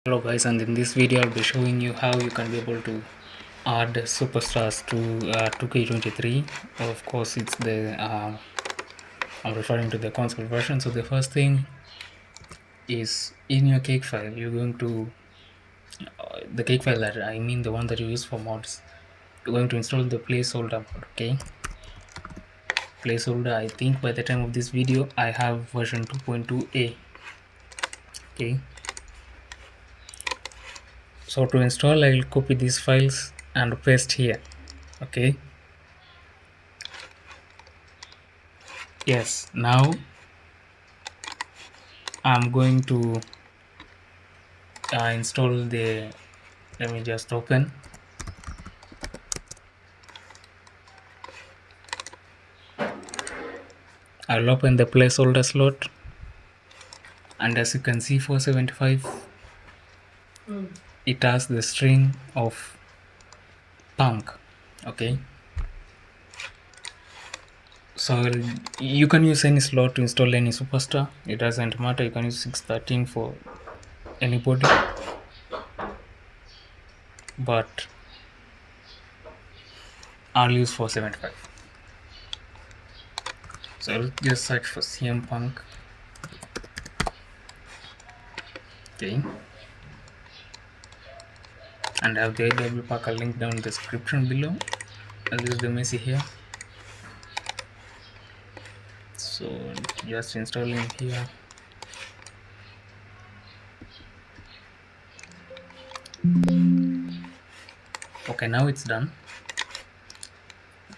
Hello guys, and in this video I'll be showing you how you can be able to add superstars to 2K23. Of course, it's the I'm referring to the console version. So the first thing is in your cake file, you're going to the cake file that I mean the one that you use for mods. You're going to install the placeholder mod. Okay, placeholder. I think by the time of this video I have version 2.2a. Okay. So to install, I'll copy these files and paste here. Okay. Yes. Now I'm going to install the. Let me just open. I'll open the placeholder slot, and as you can see, 475. It has the string of punk. Okay. So you can use any slot to install any superstar. It doesn't matter. You can use 613 for anybody, but I'll use 475. So I'll just search for CM Punk. Okay. And I have the AW pack. I'll link down in the description below. I'll use the Messi here. So just installing here. Okay, now it's done.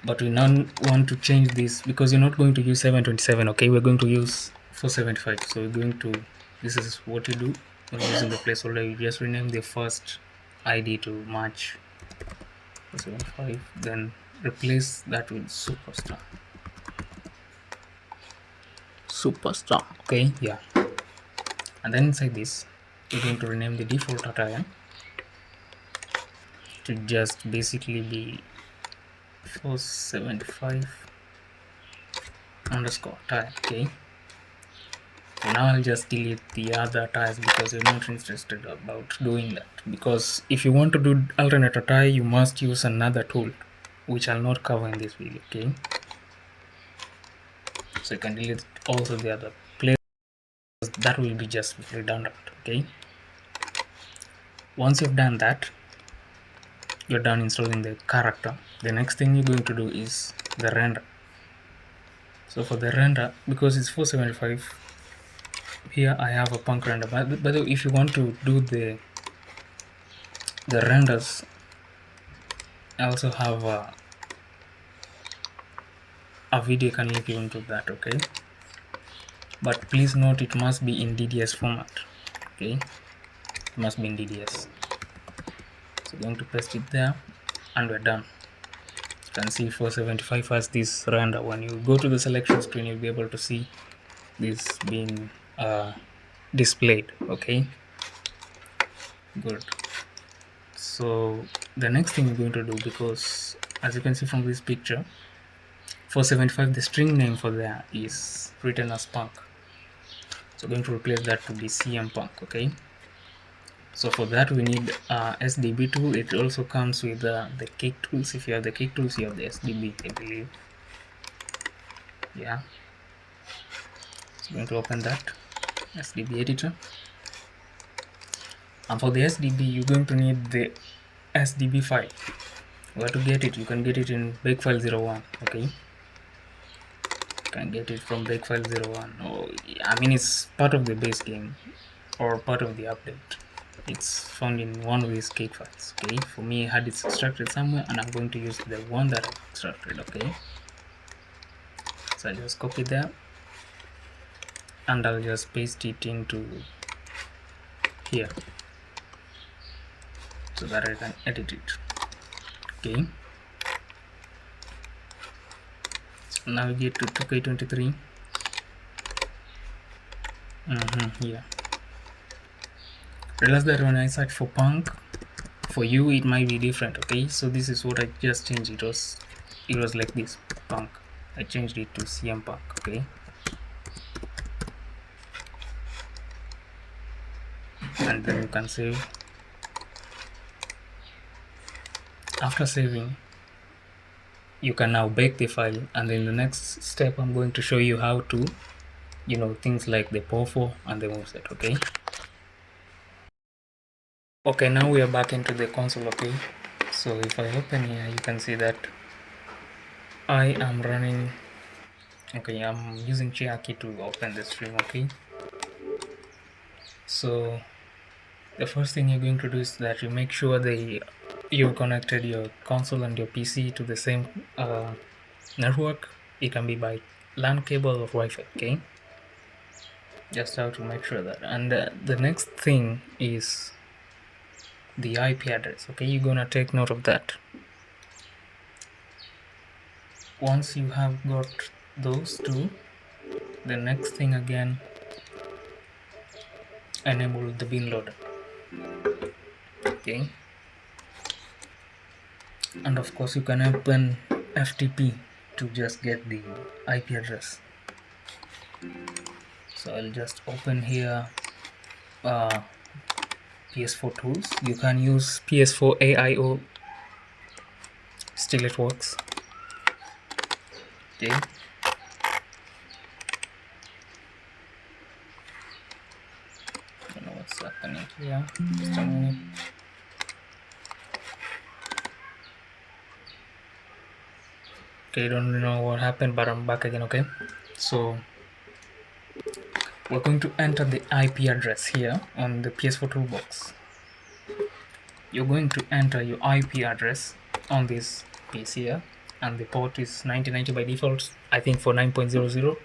But we now want to change this because you're not going to use 727. Okay, we're going to use 475. So we're going to, this is what you do when using the placeholder. You just rename the first ID to match 475, then replace that with superstar. Okay, yeah. And then inside this, we're going to rename the default attire to just basically be 475 underscore tire. Okay. So now I'll just delete the other tires because we're not interested about doing that. Because if you want to do alternate attire, you must use another tool, which I'll not cover in this video. Okay. So you can delete also the other place. That will be just redundant. Okay. Once you've done that, you're done installing the character. The next thing you're going to do is the render. So for the render, because it's 475, here I have a punk render. By the way, if you want to do the renders, I also have a video can link you into that. Okay, but please note it must be in DDS format. Okay, it must be in DDS. So I'm going to paste it there, and we're done. You can see 475 has this render. When you go to the selection screen, you'll be able to see this being displayed. Okay, good. So the next thing we're going to do, because as you can see from this picture, 475, the string name for there is written as punk. So we're going to replace that to be CM Punk. Okay, so for that we need SDB tool. It also comes with the cake tools. If you have the cake tools, you have the SDB, I believe. Yeah, so I'm going to open that SDB editor, and for the SDB you're going to need the SDB file. Where to get it? You can get it in bakefile01. Okay, you can get it from bakefile01, or I mean it's part of the base game or part of the update. It's found in one of these cake files. Okay, for me I had it extracted somewhere, and I'm going to use the one that I extracted. Okay, so I just copy there, and I'll just paste it into here so that I can edit it. Okay, so now we get to 2K23. Here, realize that when I search for punk, for you it might be different. Okay, so this is what I just changed. It was like this, punk. I changed it to CM Punk. Okay, and and then you can save. After saving, you can now bake the file, and in the next step I'm going to show you how to, things like the Pofo and the Moveset. Okay, now we are back into the console. Okay, so if I open here, you can see that I am running. Okay, I'm using share key to open the stream. Okay, so the first thing you're going to do is that you make sure you've connected your console and your PC to the same network. It can be by LAN cable or Wi-Fi. Okay, just have to make sure that. And the next thing is the IP address. Okay, you're gonna take note of that. Once you have got those two, the next thing again, enable the bin loader. Okay, and of course you can open FTP to just get the IP address. So I'll just open here PS4 tools. You can use PS4 AIO, still it works. Okay, I don't know what's happening here. Just a minute. Okay, don't know what happened, but I'm back again. Okay, so we're going to enter the IP address here on the PS4 toolbox. You're going to enter your IP address on this piece here, and the port is 9090 by default, I think, for 9.00,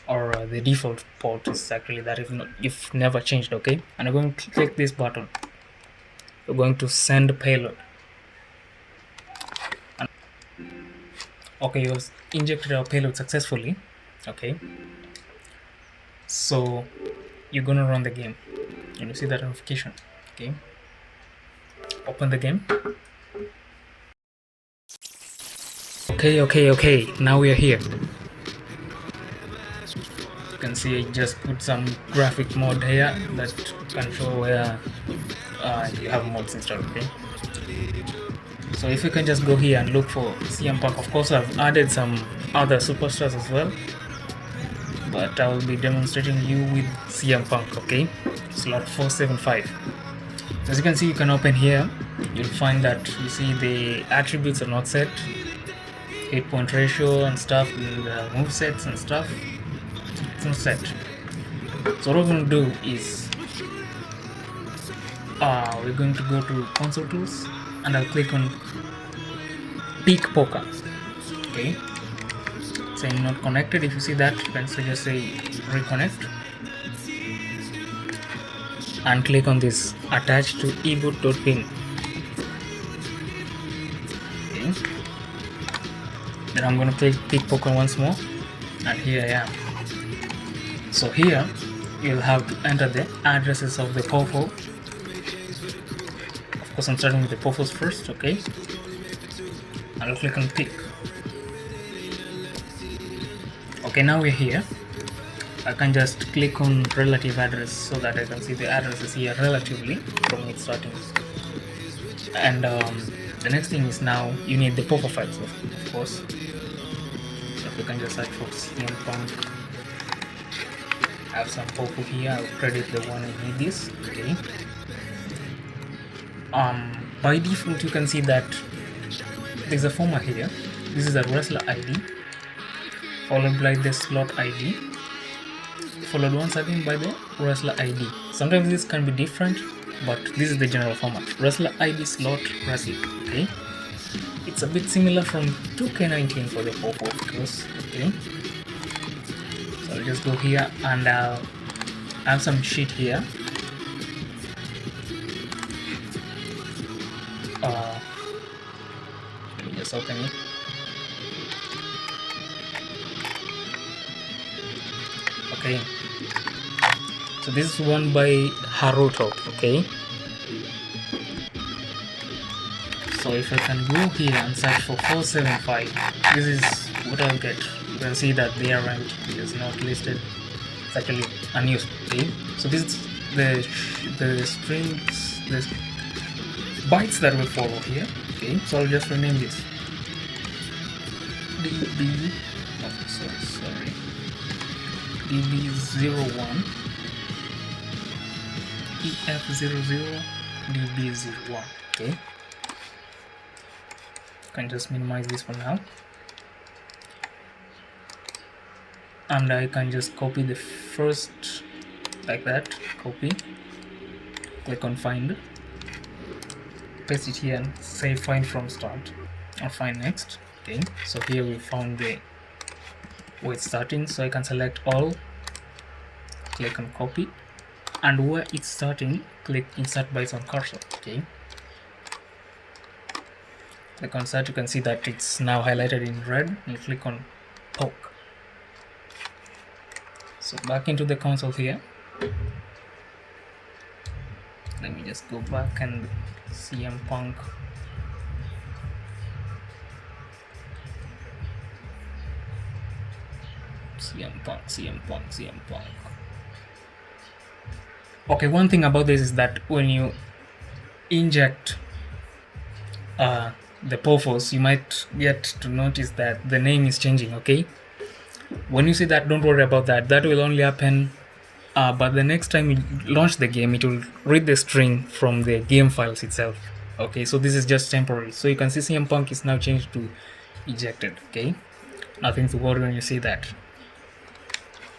or the default port is actually that if never changed. Okay, and I'm going to click this button. You're going to send payload. Okay, you've injected our payload successfully. Okay, so you're gonna run the game and you see that notification. Okay, open the game. Okay, now we are here. You can see I just put some graphic mode here that can show where you have mods installed. Okay, so if you can just go here and look for CM Punk. Of course, I've added some other superstars as well, but I will be demonstrating you with CM Punk. Okay, slot 475. So as you can see, you can open here. You'll find that you see the attributes are not set, hit point ratio and stuff, and movesets and stuff. It's not set. So what we're going to do is we're going to go to console tools, and I'll click on peak poker. Okay, saying not connected. If you see that, you can just say reconnect and click on this attach to eboot.ping. Okay, then I'm going to click peak poker once more, and here I am. So here you'll have to enter the addresses of the Pofo. Of course, I'm starting with the Pofos first. Okay, I'll click on pick. Okay, now we're here. I can just click on relative address so that I can see the addresses here relatively from its starting. And the next thing is now you need the Pofo files, of course. So if you can just search for CM Punk, I have some Pofo here. I'll credit the one I need this. Okay. By default, you can see that there's a format here. This is a wrestler ID, followed by the slot ID, followed once again by the wrestler ID. Sometimes this can be different, but this is the general format. Wrestler ID, slot, wrestler. Okay, it's a bit similar from 2K19 for the Pofo, of course. Okay, so I'll just go here and I have some sheet here. Let me just open it. Okay, so this is one by Haruto. Okay, so if I can go here and search for 475, this is what I'll get. You can see that the range is not listed. It's actually unused. Okay, so this is the strings, the bytes that will follow here. Okay, so I'll just rename this db, oh, sorry, db01 ef00 db01. Okay, can just minimize this for now, and I can just copy the first like that, copy, click on find, paste it here and say find from start or find next. Okay, so here we found the where it's starting, so I can select all, click on copy, and where it's starting, click insert bytes on cursor. Okay, click on start, you can see that it's now highlighted in red, and click on poke. So back into the console here, let me just go back and CM Punk. CM Punk. Okay, one thing about this is that when you inject the Pofos, you might get to notice that the name is changing. Okay, when you see that, don't worry about that. That will only happen, but the next time you launch the game, it will read the string from the game files itself. Okay, so this is just temporary. So you can see CM Punk is now changed to ejected. Okay, nothing to worry when you see that.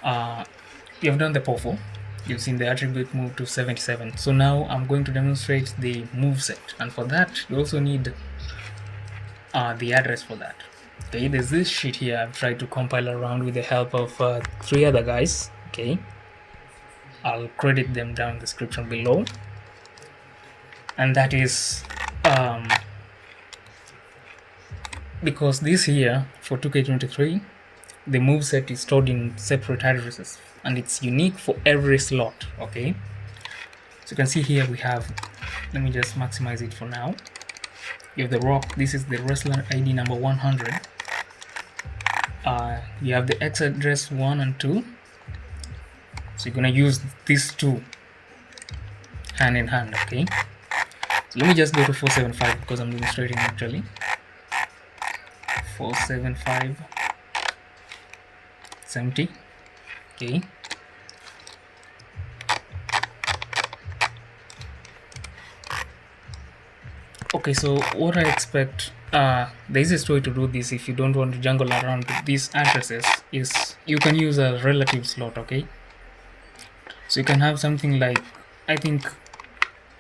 You have done the Pofo. You've seen the attribute move to 77. So now I'm going to demonstrate the moveset, and for that you also need the address for that. Okay, there's this sheet here I've tried to compile around with the help of 3 other guys. Okay, I'll credit them down in the description below, and that is because this here for 2K23, the moveset is stored in separate addresses and it's unique for every slot. Okay, so you can see here we have, let me just maximize it for now. You have the rock, this is the wrestler ID number 100. You have the X address 1 and 2. So you're gonna use these two hand in hand. Okay, so let me just go to 475 because I'm demonstrating actually. 475 70. Okay, okay, so what I expect, the easiest way to do this if you don't want to jungle around these addresses is you can use a relative slot. Okay, so you can have something like, I think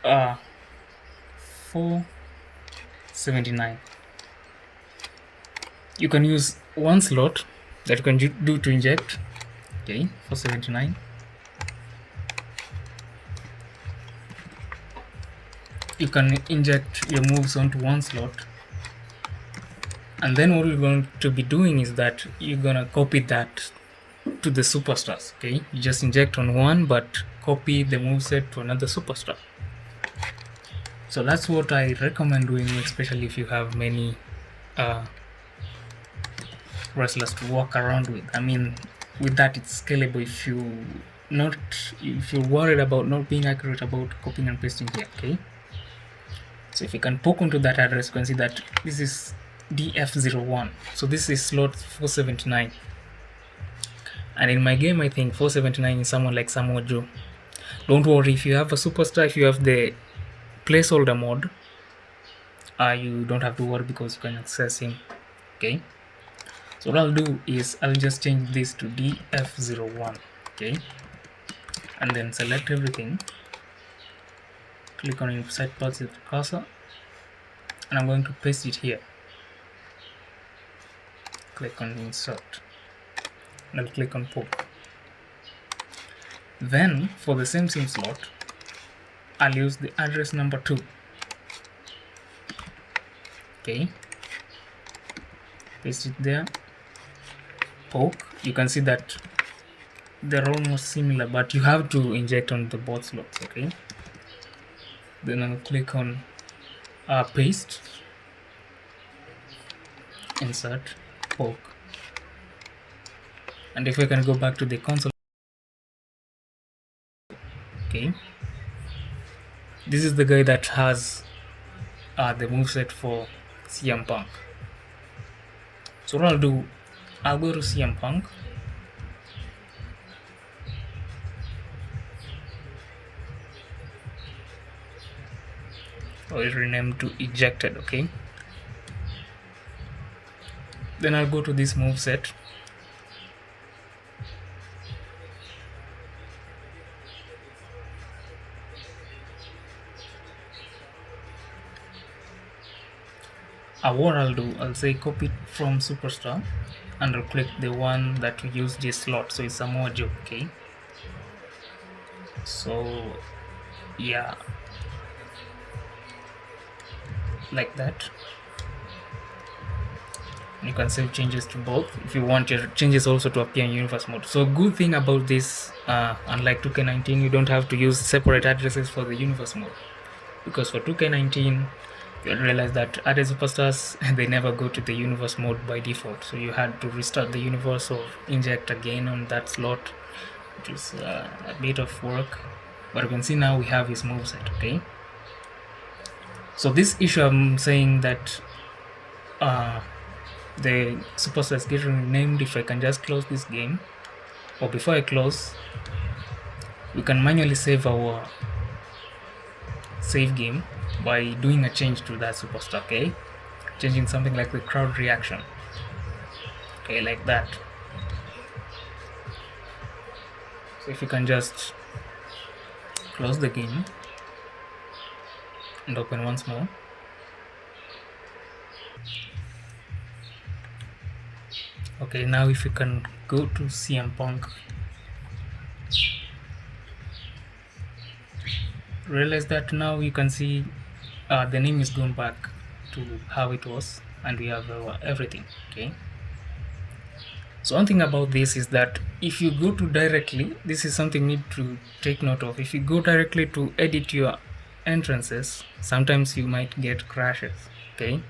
479. You can use one slot that you can do to inject. Okay, 479. You can inject your moves onto one slot, and then what you're going to be doing is that you're gonna copy that to the superstars. Okay, you just inject on one but copy the moveset to another superstar. So that's what I recommend doing, especially if you have many wrestlers to walk around with. I mean, with that it's scalable if you're worried about not being accurate about copying and pasting here. Okay, so if you can poke onto that address, you can see that this is DF01, so this is slot 479, and in my game I think 479 is someone like Samoa Joe. Don't worry, if you have a superstar, if you have the placeholder mode, you don't have to worry because you can access him. Okay, so what I'll do is I'll just change this to DF01. Okay, and then select everything, click on insert parts with the cursor, and I'm going to paste it here. Click on insert, and I'll click on poke. Then for the same slot, I'll use the address number 2. Okay, paste it there, poke. You can see that they're almost similar, but you have to inject on the both slots. Okay, then I'll click on paste, insert, poke, and if I can go back to the console, okay, this is the guy that has the moveset for CM Punk. So what I'll do, I'll go to CM Punk. Or rename to ejected, okay? Then I'll go to this moveset. What I'll do, I'll say copy it from superstar and I'll click the one that we use this slot, so it's a mojo, okay? So yeah, like that. You can save changes to both if you want your changes also to appear in universe mode. So good thing about this, unlike 2K19, you don't have to use separate addresses for the universe mode, because for 2K19 you'll realize that added superstars they never go to the universe mode by default, so you had to restart the universe or inject again on that slot, which is a bit of work. But you can see now we have his moveset, okay? So this issue I'm saying that the superstars getting renamed, if I can just close this game, or before I close, we can manually save our save game by doing a change to that superstar, okay? Changing something like the crowd reaction, okay, like that. So if you can just close the game and open once more. Okay, now if you can go to CM Punk, realize that now you can see the name is gone back to how it was and we have everything, okay? So one thing about this is that if you go to directly, this is something you need to take note of. If you go directly to edit your entrances, sometimes you might get crashes, okay?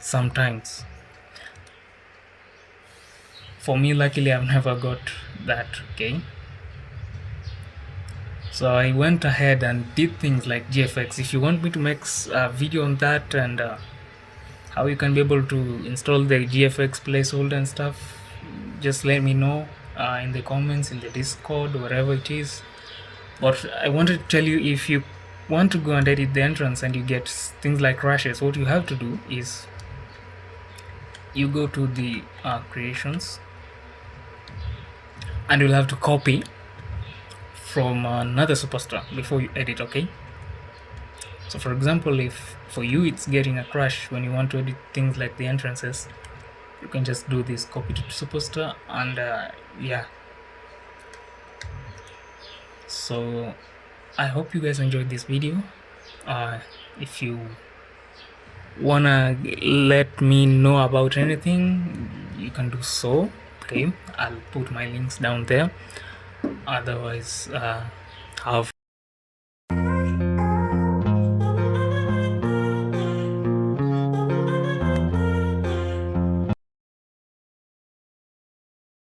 Sometimes. For me, luckily, I've never got that, okay? So I went ahead and did things like GFX. If you want me to make a video on that and how you can be able to install the GFX placeholder and stuff, just let me know in the comments, in the Discord, wherever it is. But I wanted to tell you, if you want to go and edit the entrance and you get things like crashes, what you have to do is you go to the creations and you'll have to copy from another superstar before you edit, okay? So for example, if for you it's getting a crash when you want to edit things like the entrances, you can just do this, copy to superstar, and yeah. So I hope you guys enjoyed this video. If you wanna let me know about anything, you can do so, okay? I'll put my links down there. Otherwise, have